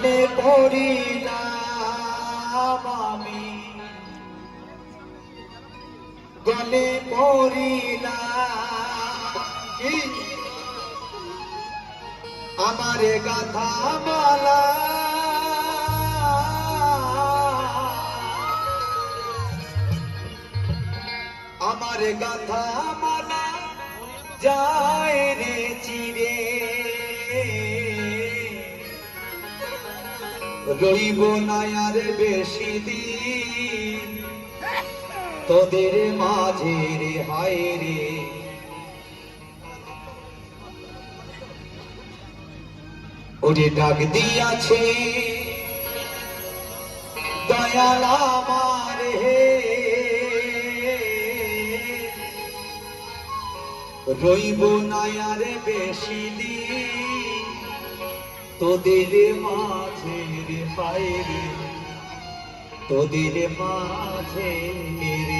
গলে পড়িলাম আমি, গলে পড়িলাম আমারে গাথা মালা, আমারে গাথা মালা যায় রে চিরে, রইব না আর বেশি দিন তোদের মাঝে রে, হায় রে ওরে ডাক দিয়াছে দয়াল আমার হে, রইব না আর বেশি দিন তোদের মাঝে রে, হায় রে তোদের মাঝে রে।